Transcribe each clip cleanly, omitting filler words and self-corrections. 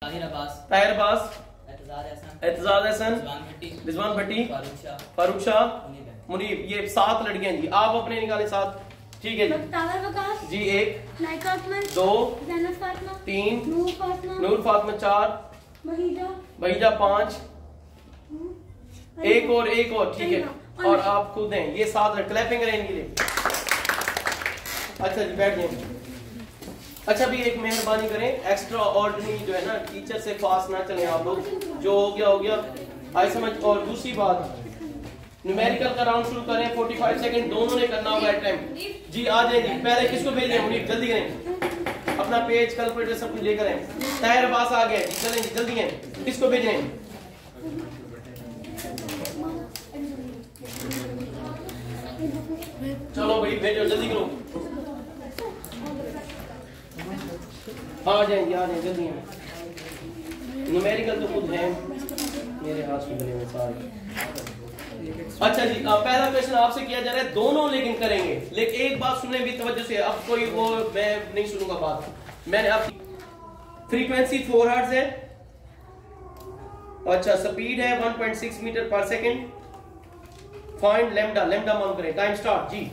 ताहिर अब्बास, एतजाज हसन, रिजवान भट्टी, फारूक शाह, मुनीब। ये 7 लड़कियां जी। आप अपने निकाले 7। ठीक है जी। 1 2 3 नूर फातिमा 4 वहीदा 5 एक और ठीक है। और आप खुद हैं। ये 7 क्लैपिंग करें इनके लिए। अच्छा जी बैठ जाए। अच्छा भी एक मेहरबानी करें, एक्स्ट्रा ऑर्डिनरी जो है ना टीचर से फास्ट ना चले आप लोग। जो हो गया आई समझ। और दूसरी बात, न्यूमेरिकल का राउंड शुरू करें। 45 सेकंड दोनों ने करना होगा टाइम जी। आ जाएंगे। पहले किसको भेजें? मुनीब जल्दी करें, अपना पेज कैलकुलेटर सब कुछ लेकर आए। ताहिर अब्बास आ गए जी, चलें जल्दी हैं। किसको भेजें? चलो भाई भेजो, जल्दी करो। आ जाएंगे जल्दी हैं। न्यूमेरिकल तो खुद हैं, मेरे हाथ से बने हुए सारे। अच्छा जी, पहला क्वेश्चन आपसे किया जा रहा है दोनों लेकिन करेंगे। लेकिन एक बात सुने भी तवज्जो से। अब कोई वो मैं नहीं सुनूंगा बात। मैंने अब फ्रीक्वेंसी 4 हर्ट्ज है। अच्छा स्पीड है 1.6 metre per second. Find lambda मालूम करें। टाइम स्टार्ट जी।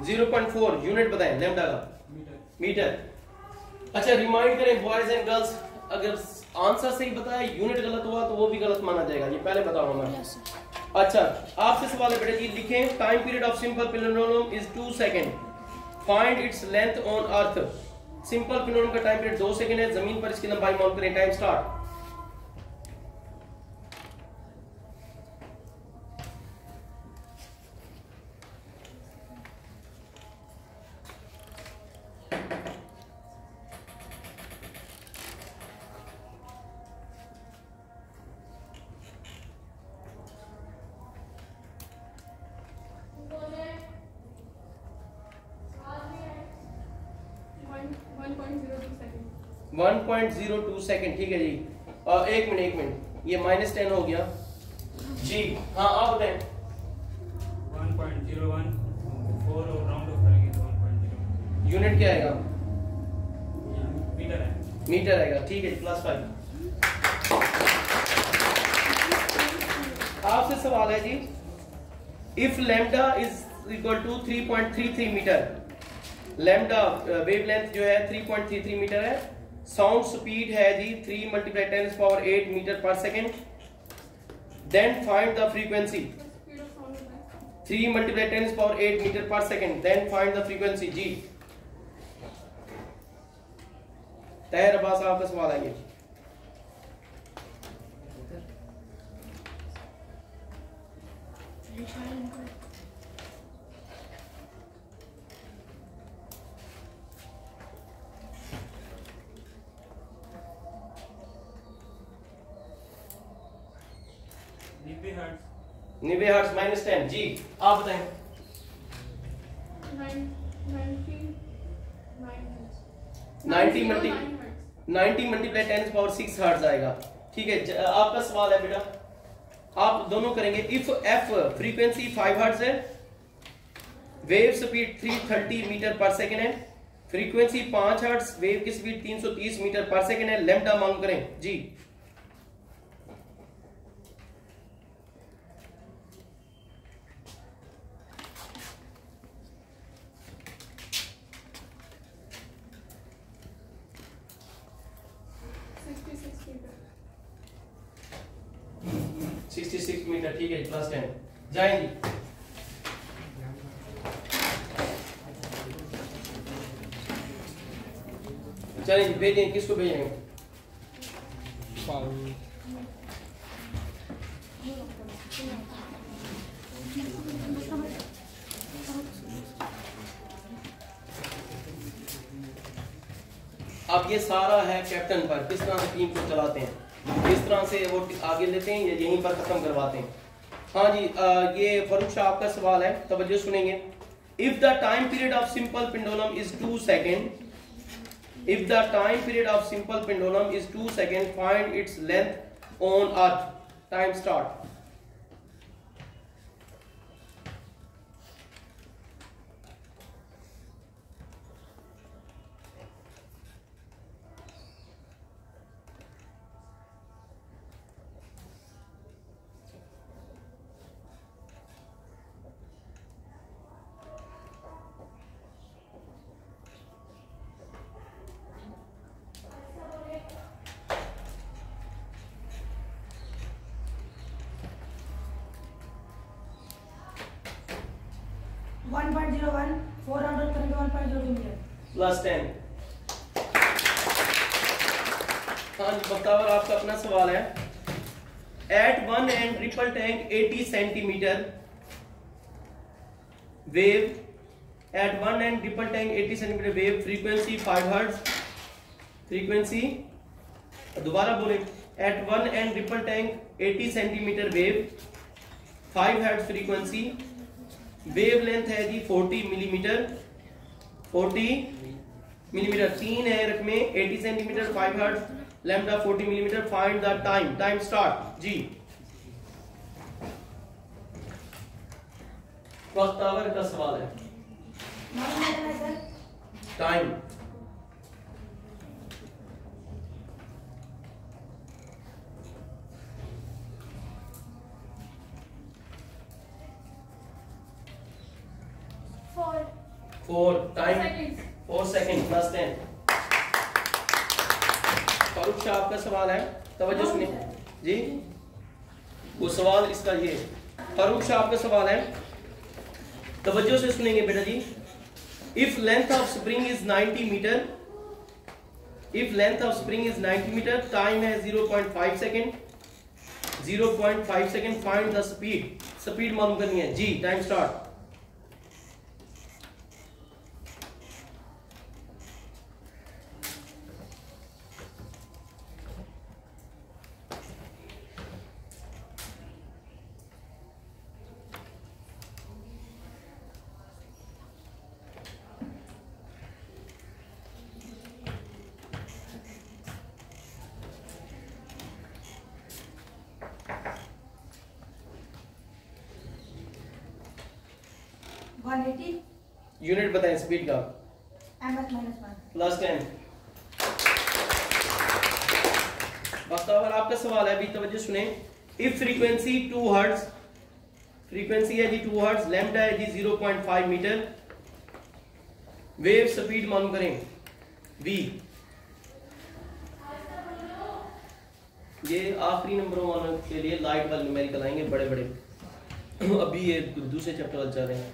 जीरो 0.4 यूनिट बताएं लैम्डा का। मीटर। अच्छा रिमाइंड करें बॉयज एंड गर्ल्स, अगर आंसर सही बताया यूनिट गलत हुआ तो वो भी गलत माना जाएगा। ये पहले बताऊंगा मैं। अच्छा आपसे सवाल है बेटा जी, लिखें time period of simple pendulum is 2 second. Find its length on earth. Simple pendulum का टाइम पीरियड 2 सेकंड है। जमीन पर इसकी लंबाई मालूम करें। Time start. One 1.02 second. ठीक है जी। एक मिनट ये -10 हो गया जी। हाँ आप बताएं। 1.014 और राउंड ऑफ करेंगे तो 1.0 यूनिट क्या आएगा? मीटर आएगा। ठीक है +5। आपसे सवाल है जी, if lambda is equal to 3.33 metre. Lambda wavelength जो है 3.33 मीटर है। साउंड स्पीड है जी 3 × 10⁸ metre per second. Then find the frequency. 3 × 10⁸ metre per second. Then find the frequency जी। ताहिर अब्बास आपका सवाल है ये। निबे हर्ट्ज -10 जी। आप बताएं। 90 × 10⁶ हर्ट्ज आएगा। ठीक है आपका सवाल है बेटा, आप दोनों करेंगे। इफ एफ फ्रीक्वेंसी 5 हर्ट्ज है, wave speed 330 metre per second है, फ्रीक्वेंसी 5 हर्ट्ज, वेव की स्पीड 330 मीटर पर सेकेंड है, लैम्डा मालूम करें जी। मीटर। ठीक है +10 जाएंगी। चलिए भेजें। किसको भेजेंगे? अब ये सारा है कैप्टन पर, किस तरह से टीम को चलाते हैं, किस तरह से वो आगे लेते हैं या यहीं पर खत्म करवाते हैं। हाँ जी ये फरूक शाह आपका सवाल है, तवज्जो सुनेंगे। If the time period of simple pendulum is 2 second, If the time period of simple pendulum is 2 seconds, find its length on earth. Time start. Plus 10। हाँ जी बख्तावर, आपका अपना सवाल है। At one and triple tank 80 centimetre wave, at one and triple tank 80 centimetre wave, frequency 5 hertz. Frequency दोबारा बोले, at one and triple tank 80 centimetre wave, 5 hertz frequency, wave length है जी 40 मिलीमीटर। 40 मिलीमीटर, 3 है रकमे, 80 centimetre, 5 hertz, lambda 40 millimetre. Find the time. Time start ji. First hour का सवाल है। Time 4 time 4 second plus 10। Farooq Shah आपका सवाल है, तवज्जो सुनिए जी। वो सवाल इसका ये, फारूक शाह आपका सवाल है, तवज्जो से सुनेंगे बेटा जी। If length of spring is 90 metre, if length of spring is 90 metre, time है 0.5 second. 0.5 second. Find the speed. Speed मालूम करनी है जी। Time start. यूनिट बताएं स्पीड का। प्लस 10। बख्तावर आपका सवाल है, अभी तवज्जो सुने। इफ फ्रीक्वेंसी 2 हर्ट्ज, फ्रीक्वेंसी है जी 2 हर्ट्ज, लैम्डा है जी 0.5 मीटर, वेव स्पीड मालूम करें v। ये आखिरी नंबरों वालों के लिए लाइट वाले न्यूमेरिकल आएंगे बड़े बड़े। अभी ये दूसरे चैप्टर वाले चल रहे हैं।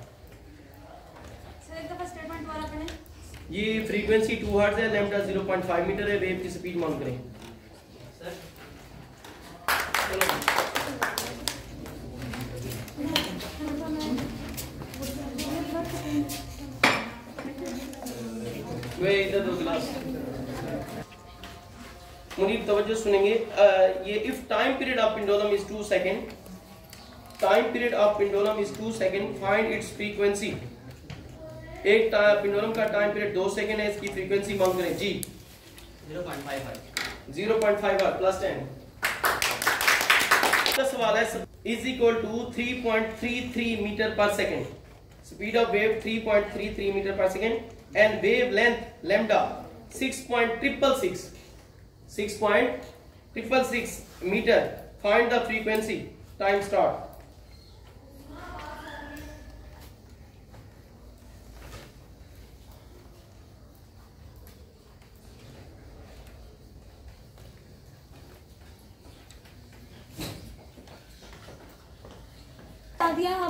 ये फ्रीक्वेंसी 2 हर्ट्ज है, लैम्डा 0.5 मीटर है, वेव की स्पीड मालूम करें। वे इधर दो गिलास। मुनीब तवज्जो सुनेंगे। ये if time period of pendulum is 2 second, time period of pendulum is 2 second, find its frequency. एक पेंडुलम का टाइम पीरियड 2 सेकंड है, इसकी फ्रीक्वेंसी मालूम करें जी। 0.5 प्लस 10। सवाल है, is equal to 3.33 metre per second, speed of wave 3.33 metre per second and wave length lambda 6.666 metre. Find the frequency. Time start.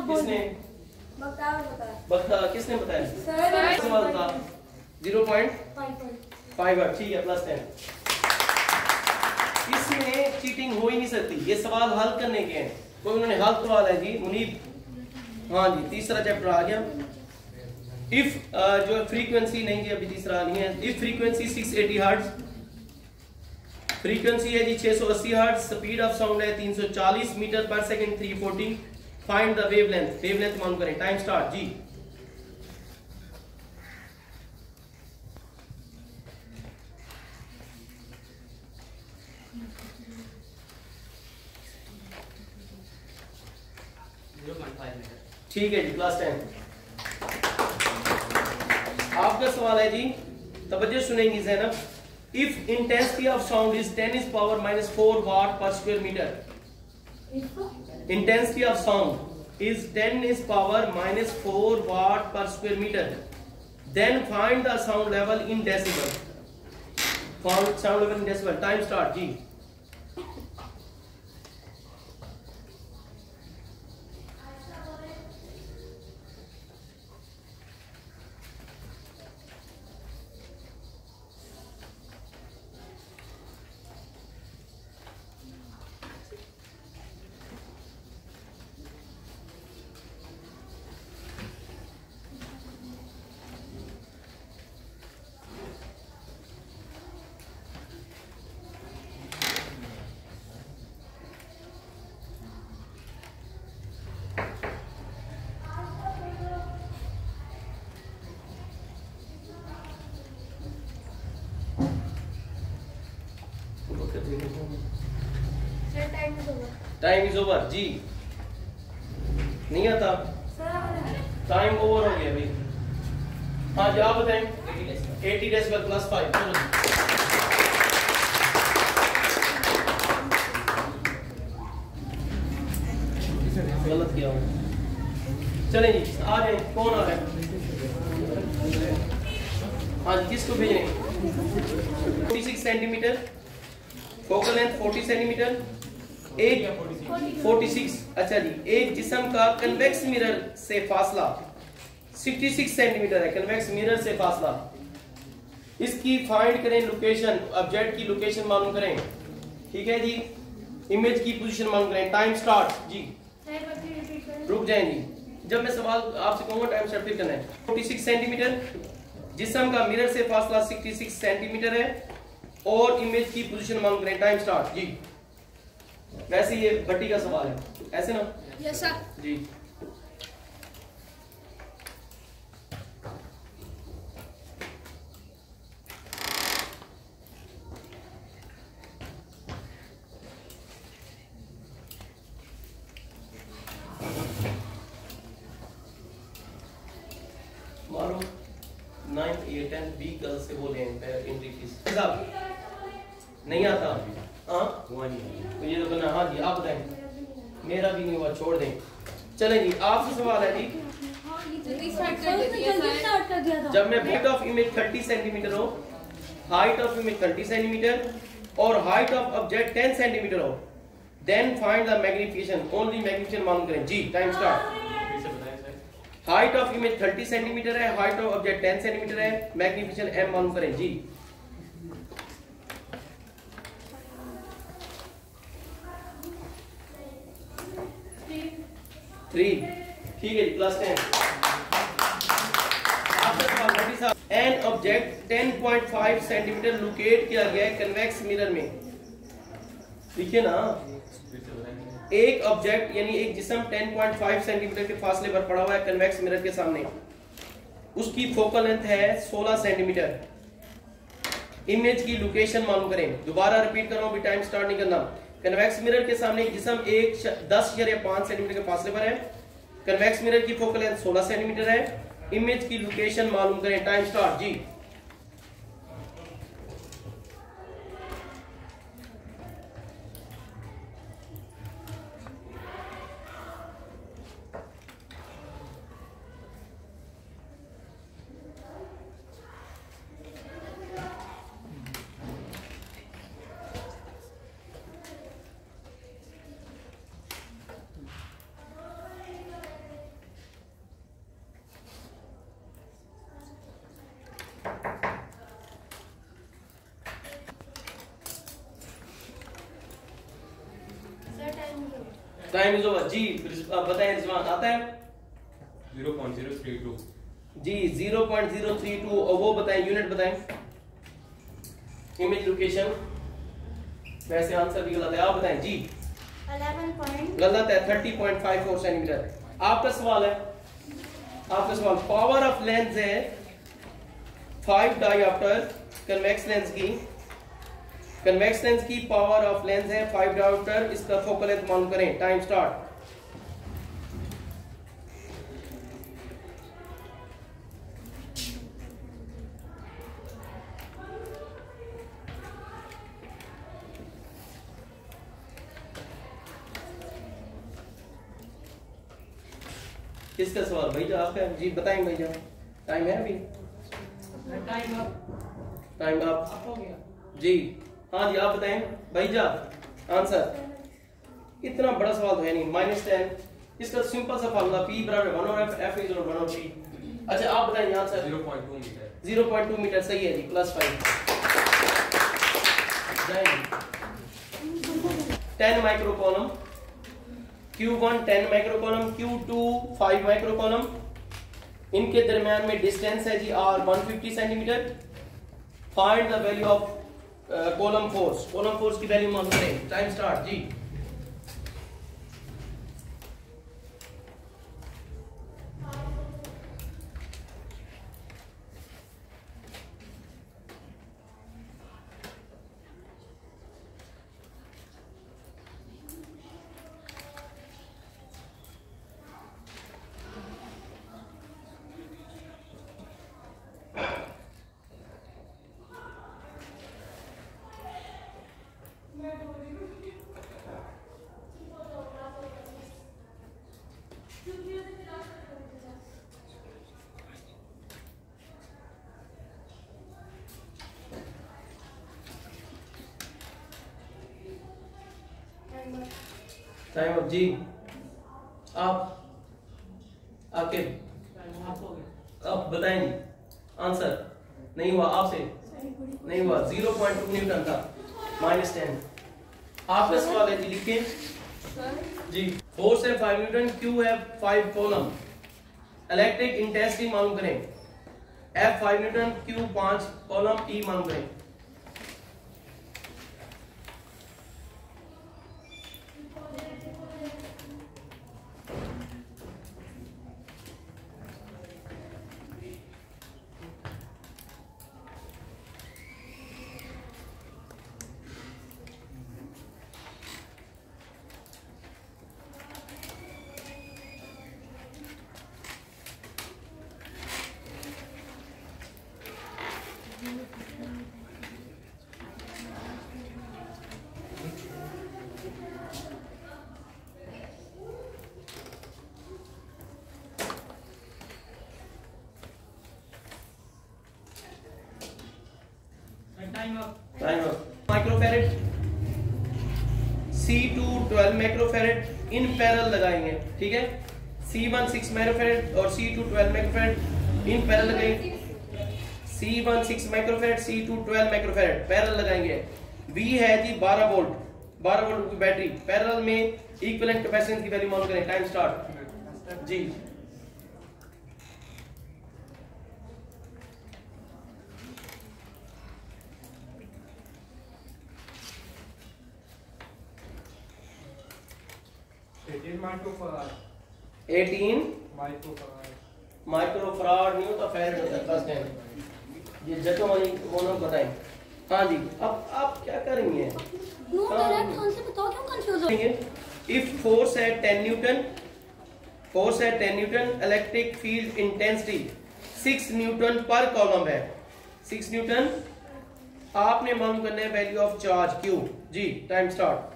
किसने किसने बताया? सवाल था 0.5। ठीक है प्लस 10। इसमें चीटिंग हो ही नहीं सकती, ये सवाल हल करने के हैं। कोई उन्होंने हल सवाल है जी मुनीब। हाँ जी तीसरा चैप्टर आ गया। इफ जो फ्रीक्वेंसी नहीं जी अभी तीसरा नहीं है। इफ फ्रीक्वेंसी 680 हर्ट्ज, फ्रीक्वेंसी है जी 680 हर्ट्ज, स्पीड ऑफ साउंड है 340 metre per second 340। Find the wavelength. Wavelength मालूम करें। टाइम स्टार्ट जी। ठीक है जी, क्लास 10। आपका सवाल है जी, तवज्जो सुनेंगी Zainab. If intensity of sound is 10 is power minus 4 watt per square meter. Intensity of sound is 10 is power minus 4 watt per square meter. Then find the sound level in decibel. Found sound level in decibel. Time start जी। Time is over जी। नहीं आता, time over हो गया भाई। हाँ जी, आप बताएं। 80 डेसिबल प्लस 5। गलत किया हूँ। चलें जी, आ जाए। कौन आ रहा है? हाँ जी, किसको भेजें? 46 सेंटीमीटर, फोकल लेंथ 40 सेंटीमीटर, एक 46। अच्छा जी, एक जिस्म का कन्वेक्स मिरर से फासला 66 सेंटीमीटर है। कन्वेक्स मिरर से फासला, इसकी फाइंड करें लोकेशन, ऑब्जेक्ट की लोकेशन मालूम करें। ठीक है जी, इमेज की पोजीशन मालूम करें। टाइम स्टार्ट जी। रुक जाएं जी, जब मैं सवाल आपसे कहूंगा टाइम स्टार्ट फिर करना है। 46 सेंटीमीटर, जिस्म का मिरर से फासला 66 सेंटीमीटर है और इमेज की पोजीशन मालूम करें। टाइम स्टार्ट जी। वैसे ये भट्टी का सवाल है, ऐसे ना? यस सर जी। मालूम 9th 8th 10th B girl से बोले एंट्री फीस नहीं आता। हाँ तो ये तो करना। हाँ जी, आप बताएं। मेरा भी नहीं हुआ, छोड़ दें। चलें जी, आपसे सवाल है जी। जब मैं हाइट ऑफ इमेज 30 सेंटीमीटर हो, हाइट ऑफ इमेज 30 सेंटीमीटर और हाइट ऑफ ऑब्जेक्ट 10 सेंटीमीटर हो, then find the magnification. Only magnification मालूम करें जी। Time start. Height of image 30 centimetre है, हाइट ऑफ ऑब्जेक्ट 10 सेंटीमीटर है, मैग्निफिकेशन m मालूम करें जी। ठीक है जी, plus 10। An object 10.5 centimetre locate किया गया है कन्वेक्स मिरर में। देखिए ना, एक ऑब्जेक्ट यानी एक जिस्म 10.5 सेंटीमीटर के फासले पर पड़ा हुआ है कन्वेक्स मिरर के सामने। उसकी फोकल लेंथ है 16 सेंटीमीटर। इमेज की लोकेशन मालूम करें। दोबारा रिपीट कर रहा हूं, भी टाइम स्टार्ट नहीं करना। कन्वेक्स मिरर के सामने एक जिस्म 10.5 सेंटीमीटर के फासले पर है। कन्वेक्स मिरर की फोकल लेंथ 16 सेंटीमीटर है। इमेज की लोकेशन मालूम करें। टाइम स्टार्ट जी। टाइम इज ओवर जी। बताएं रिजवान, आता है? 0.032 जी। 0.032 और वो बताएं, यूनिट बताएं। इमेज लोकेशन, वैसे आंसर भी गलत है, आप बताएं जी। 11 गलत है, 30.54 सेंटीमीटर। आपका सवाल है, आपका सवाल पावर ऑफ लेंस है 5 डायोप्टर कन्वेक्स लेंस की। कन्वेक्स लेंस की पावर ऑफ लेंस है 5 डायोप्टर। इसका फोकल लेंथ मालूम करें। Time start. किसका सवाल भैया आपका? जी बताएं भैया, टाइम है अभी? टाइम आप हो गया। जी हाँ जी आप बताएं भैया आंसर। इतना बड़ा सवाल तो है नहीं। -10 इसका सिंपल सा फार्मूला P बराबर 1 और F इज 1 और T। अच्छा आप बताएं आंसर। 0.2 मीटर। 0.2 मीटर सही है जी, +5 जाएंगे। 10 micro column, Q1 10 micro column, Q2 5 micro column, इनके दरमियान में डिस्टेंस है जी R 150 centimetre. Find the value of column force. Column force की वैल्यू मालूम करें। टाइम स्टार्ट जी। टाइम अप जी। आप आके अब बताएं जी आंसर। नहीं हुआ आपसे, नहीं हुआ। 0.2 न्यूटन था, -10। आपका सवाल है जी, लिखें जी। फोर्स है 5 न्यूटन, क्यू है 5 कॉलम, इलेक्ट्रिक इंटेंसिटी मालूम करें। F 5 Newton, Q 5 column, E मालूम करें। Time up. Time up. Microfarad, C2 12 microfarad in parallel लगाएंगे, ठीक है। C1 6 माइक्रोफैरेड और C2 12 माइक्रोफैरेड इन पैरेलल लगाएंगे। C1 6 microfarad, C2 12 microfarad parallel लगाएंगे। V है जी 12 वोल्ट, 12 वोल्ट की बैटरी। पैरेलल में इक्विवेलेंट कैपेसिटेंस की वैल्यू मालूम करें। टाइम स्टार्ट जी। माइक्रोफराड। 18 माइक्रोफराड। माइक्रोफराड नहीं होता, फैरेड होता है। फर्स्ट टाइम ये जटों वाली वो ना बताएं। हाँ जी अब आप क्या करेंगे? नो डायरेक्ट आंसर बताओ, क्यों कंफ्यूज हो? इफ फोर्स है 10 न्यूटन, फोर्स है 10 newton, electric field intensity 6 newton पर कॉलम है। 6 न्यूटन आपने मालूम करना है वैल्यू ऑफ चार्ज Q जी। Time start.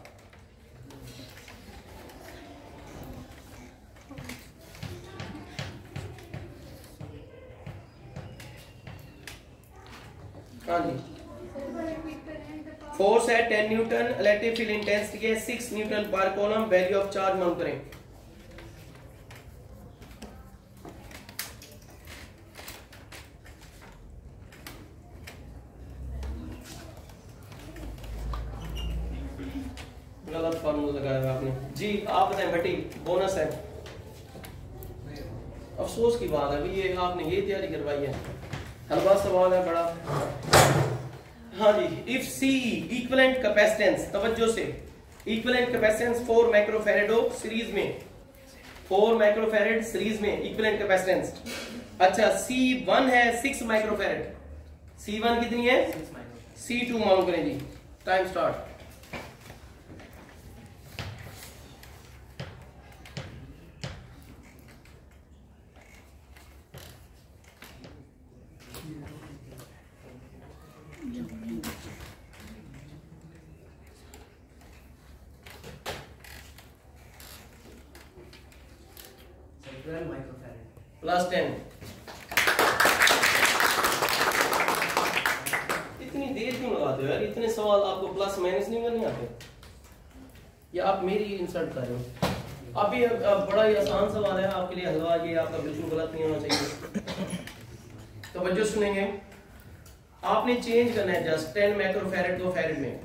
हाँ जी फोर्स है 10 न्यूटन, इलेक्ट्रिक फील्ड इंटेंसिटी है 6 न्यूटन पर कॉलम, वैल्यू ऑफ चार्ज मालूम करें। गलत फॉर्मूला लगाया हुआ आपने जी। आप बताएं भट्टी, बोनस है। अफसोस की बात है अभी ये आपने ये तैयारी करवाई है। हलवा सवाल है बड़ा। हाँ जी इफ C इक्विवेलेंट कैपेसिटेंस, तवज्जो से, इक्विवेलेंट कैपेसिटेंस 4 माइक्रोफैरेड हो सीरीज में, 4 माइक्रोफैरेड सीरीज में इक्विवेलेंट कैपेसिटेंस। अच्छा C1 है 6 माइक्रोफैरेड, C1 कितनी है? C2 मालूम करें जी। Time start. 12 microfarad plus 10। इतनी देर क्यों लगाते हो यार? इतने सवाल आपको प्लस माइनस नहीं करने आते, या आप मेरी इंसल्ट कर रहे हो? अभी बड़ा ही आसान सवाल है आपके लिए, हलवा ये आपका बिल्कुल गलत नहीं होना चाहिए। तो बच्चों सुनेंगे, आपने चेंज करना है जस्ट 10 माइक्रोफैरेड को फैरेड में,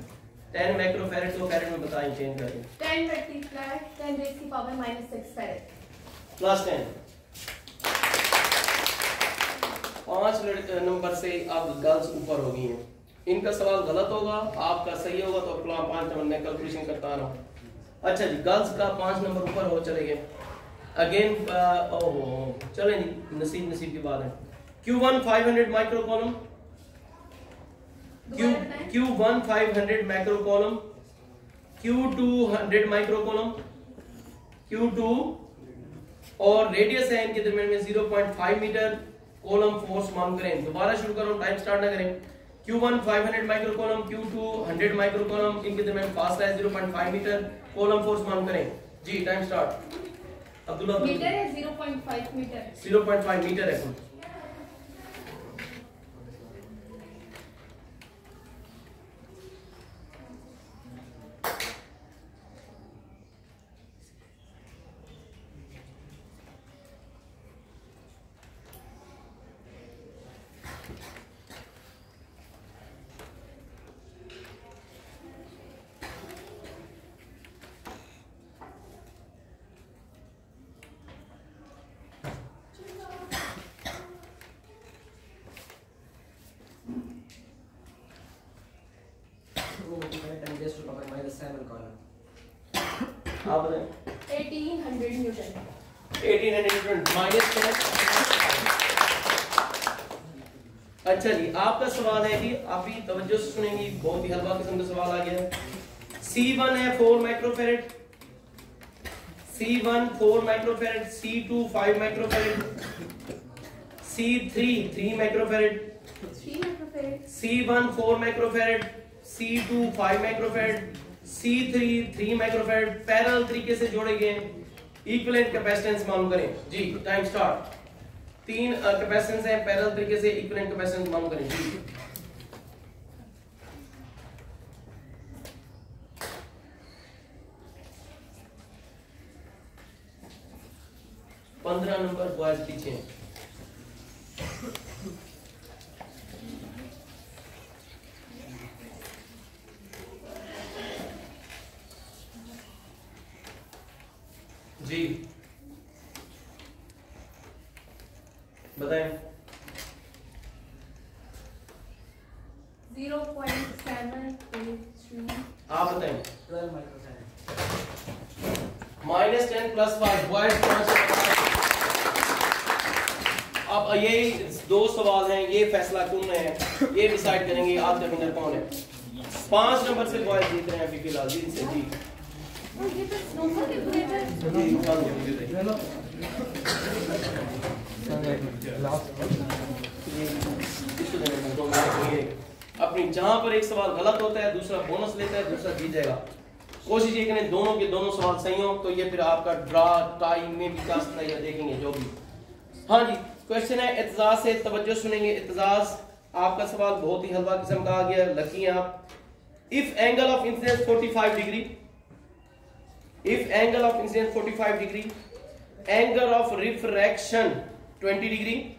10 माइक्रोफैरेड को फैरेड में बताएं चेंज करके। 10 मल्टीप्लाई 10 रेज़ की पावर -6 फैरेड प्लस 10। 5 नंबर से अब गर्ल्स ऊपर हो गई हैं। इनका सवाल गलत होगा, आपका सही होगा तो 5 नंबर में कैलकुलेशन करता रहा हूं। अच्छा जी, गर्ल्स का 5 नंबर ऊपर हो चले गए। अगेन ओहो चलें जी, नसीब की बात है। Q1 500 micro column, Q1 500 micro column, Q2 100 micro column, Q2 और रेडियस है इनके दरमियान में 0.5 मीटर। कॉलम फोर्स मालूम करें। दोबारा शुरू करो, टाइम स्टार्ट ना करें। Q1 500 micro column, Q2 100 micro column, इनके दरमियान फासला है 0.5 मीटर। कॉलम फोर्स मालूम करें जी। Time start. अब्दुल्ला मीटर है 0.5 मीटर 0.5 मीटर है। आप बताएं। 1800 न्यूटन 1800 न्यूटन -10। अच्छा जी, आपका सवाल है जी, आप भी तवज्जो से सुनेंगी, बहुत ही हलवा किस्म का सवाल आ गया है। C1 है 4 microfarad, C1 4 microfarad, C2 5 microfarad, C3 3 microfarad, 3 microfarad, C1 4 microfarad, C2 5 microfarad, C3 3 microfarad. Parallel तरीके से जोड़े गए, इक्विवेलेंट कैपेसिटेंस मालूम करें जी। Time start. 3 कैपेसिटेंस हैं, पैरेलल तरीके से इक्विवेलेंट कैपेसिटेंस मालूम करें जी। पंद्रह नंबर बॉयज पीछे हैं। जी बताएं। 0.783 आप बताएं। 12 माइक्रोफैरेड -10 + 5 बॉयज। अब ये दो सवाल हैं, ये फैसला कौन है, ये डिसाइड करेंगे आज का विनर कौन है। 5 नंबर से बॉयज जीत रहे हैं अभी फिलहाल जी से जी। और ये तो स्नोफॉल के पूरे थे अपनी जहां पर एक सवाल गलत होता है दूसरा बोनस लेता है, दूसरा जीत जाएगा। कोशिश ये करें दोनों के दोनों सवाल सही हो, तो ये फिर आपका ड्रा टाई में भी जा सकता है, या देखेंगे जो भी। हाँ जी, क्वेश्चन है इत्जाज से, तवज्जो सुनेंगे। इत्जाज आपका सवाल बहुत ही हलवा किस्म का आ गया, लकी हैं आप। If angle of incidence 45 degree, if angle of incidence 45 degree, angle of refraction 20 degree.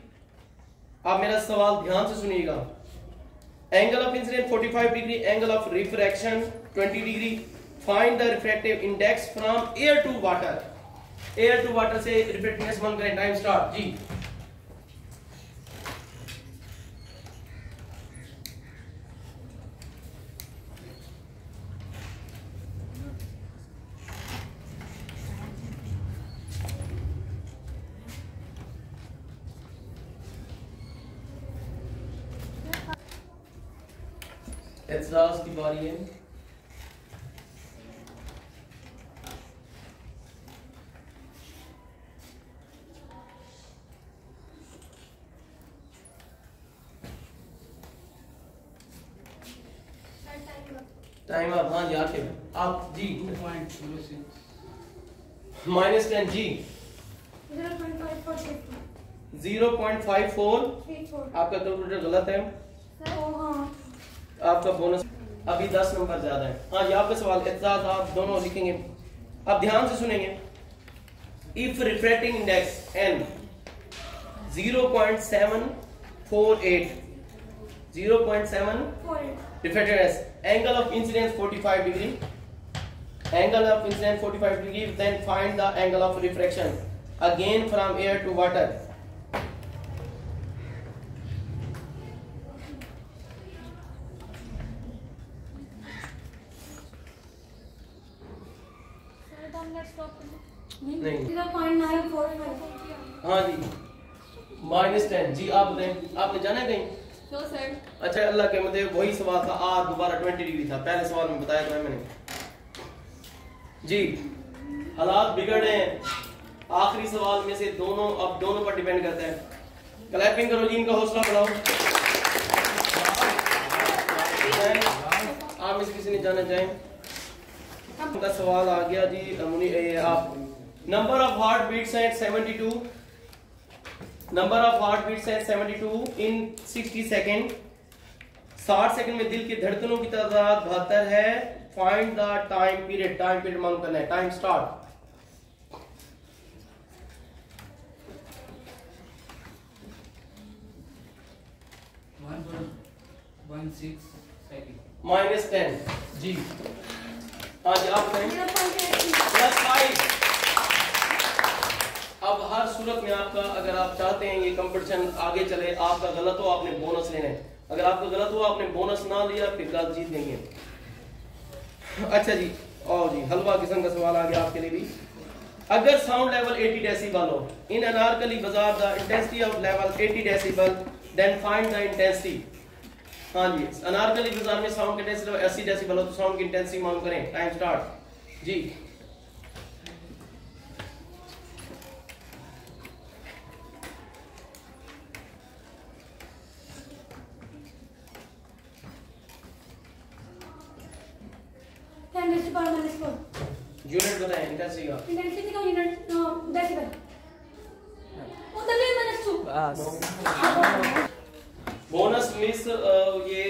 आप मेरा सवाल ध्यान से सुनिएगा। Angle of incidence 45 degree, angle of refraction 20 degree. Find the refractive index from air to water. Air to water से refractiveness मान करें। Time start जी। एतजाज की बारी है। टाइम आप हाँ जी आके आप जी -10 जी। 0.54 आपका कैलकुलेटर गलत है, आपका बोनस अभी 10 नंबर ज्यादा है। हाँ जी आपका सवाल एतजाज आप दोनों लिखेंगे, आप ध्यान से सुनेंगे। If refracting index n 0.748 refracted index, angle of incidence 45 degree, angle of incidence 45 degree, then find the angle of refraction again from air to water. नहीं 0.945 हाँ जी -10 जी आप बताएं, आपने जाना है कहीं? No sir. अच्छा अल्लाह के मतलब वही सवाल था, आज दोबारा 20 डिग्री था, पहले सवाल में बताया था मैंने जी। हालात बिगड़ रहे हैं, आखिरी सवाल में से दोनों अब दोनों पर डिपेंड करता है। क्लैपिंग करो जी, इनका हौसला बढ़ाओ। आप में से किसी ने जाना चाहें? उनका सवाल आ गया जी आप number of heart beats at 72, number of heart beats at 72 in 60 second, 60 second में दिल की धड़कनों की तादाद 72 है। Find the time period, time period मालूम करना है। Time start. 1.16 सेकंड -10 जी। हाँ जी आप बताएं। +5। अब हर सूरत में आपका, अगर आप चाहते हैं ये कंपटीशन आगे चले, आपका गलत हो आपने बोनस लेना है, अगर आपका गलत हो आपने बोनस ना लिया फिर गलत जीत देंगे। अच्छा जी आओ जी, हलवा किस्म का सवाल आ गया आपके लिए भी। अगर साउंड लेवल 80 डेसिबल हो, in Anarkali Bazaar the intensity of level 80 decibel, then find the intensity. हाँ जी अनारकली बाजार में साउंड की इंटेंसिटी 80 डेसिबल हो तो साउंड की इंटेंसिटी मालूम करें। टाइम स्टार्ट जी। यूनिट बताएं इंटेंसिटी का। इंटेंसिटी का यूनिट डेसिबल। बोनस मिस ये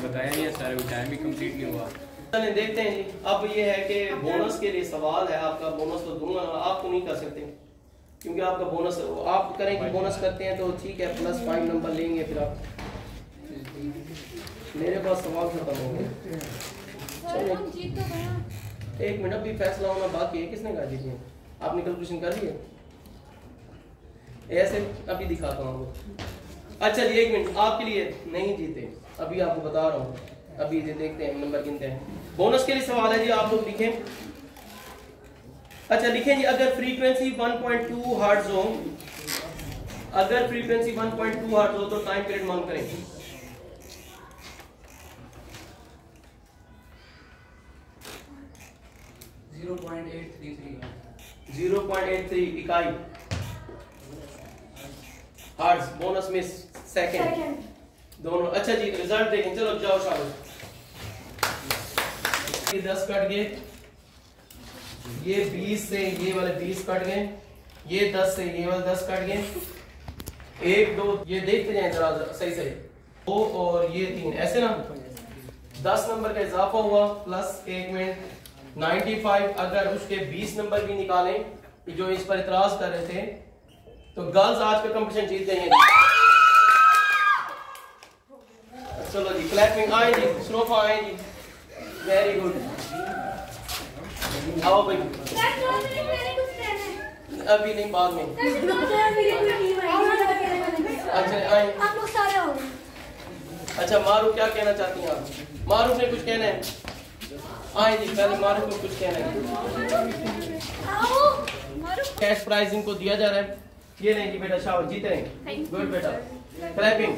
बताया नहीं है सारे, टाइम भी कंप्लीट नहीं हुआ। चलिए देखते हैं जी। अब ये है कि बोनस के लिए सवाल है आपका, बोनस तो दूंगा आप तो नहीं कर सकते क्योंकि आपका बोनस आप करेंगे, बोनस करते हैं तो ठीक है +5 नंबर लेंगे फिर आप। मेरे पास सवाल खत्म हो गए। एक मिनट भी फैसला होना बाकी है। किसने कहा जीती? आपने कैलकुलेशन कर ली है? ऐसे अभी दिखाता हूँ आपको। अच्छा जी एक मिनट, आपके लिए नहीं जीते अभी आपको बता रहा हूँ, अभी देखते हैं नंबर गिनते हैं। बोनस के लिए सवाल है जी, आप लोग लिखें। अच्छा लिखें जी, अगर फ्रीक्वेंसी 1.2 हर्ट्ज हो, अगर फ्रीक्वेंसी 1.2 हर्ट्ज हो तो टाइम पीरियड मालूम करें। 0.833 इकाई हर्ट्ज। बोनस में सेकंड दोनों। अच्छा जी रिजल्ट देखें, चलो जाओ शाबाश। ये 10 कट गए, ये 20 से ये वाले 20 कट गए, ये 10 से ये वाले 10 कट गए, 1 2 ये देखते जाएं जरा सही सही, 2 और ये 3 ऐसे ना 10 नंबर का इजाफा हुआ प्लस 1 मिनट 95। अगर उसके 20 नंबर भी निकालें जो इस पर इतराज कर रहे थे तो गर्ल्स आज का कंपटीशन जीत जाएंगे। चलो जी क्लैपिंग आए जी, स्नोफा आए जी, वेरी गुड। आओ भाई, अभी नहीं बाद में। अच्छा आए, आप लोग सारे हो गए। अच्छा मारू क्या कहना चाहती हैं आप? मारूफ ने कुछ कहना है? आए जी पहले मारूफ को कुछ कहना है। कैश प्राइज इनको दिया जा रहा है। ये नहीं जी बेटा, शाबाश जीते रहें। गुड बेटा, क्लैपिंग।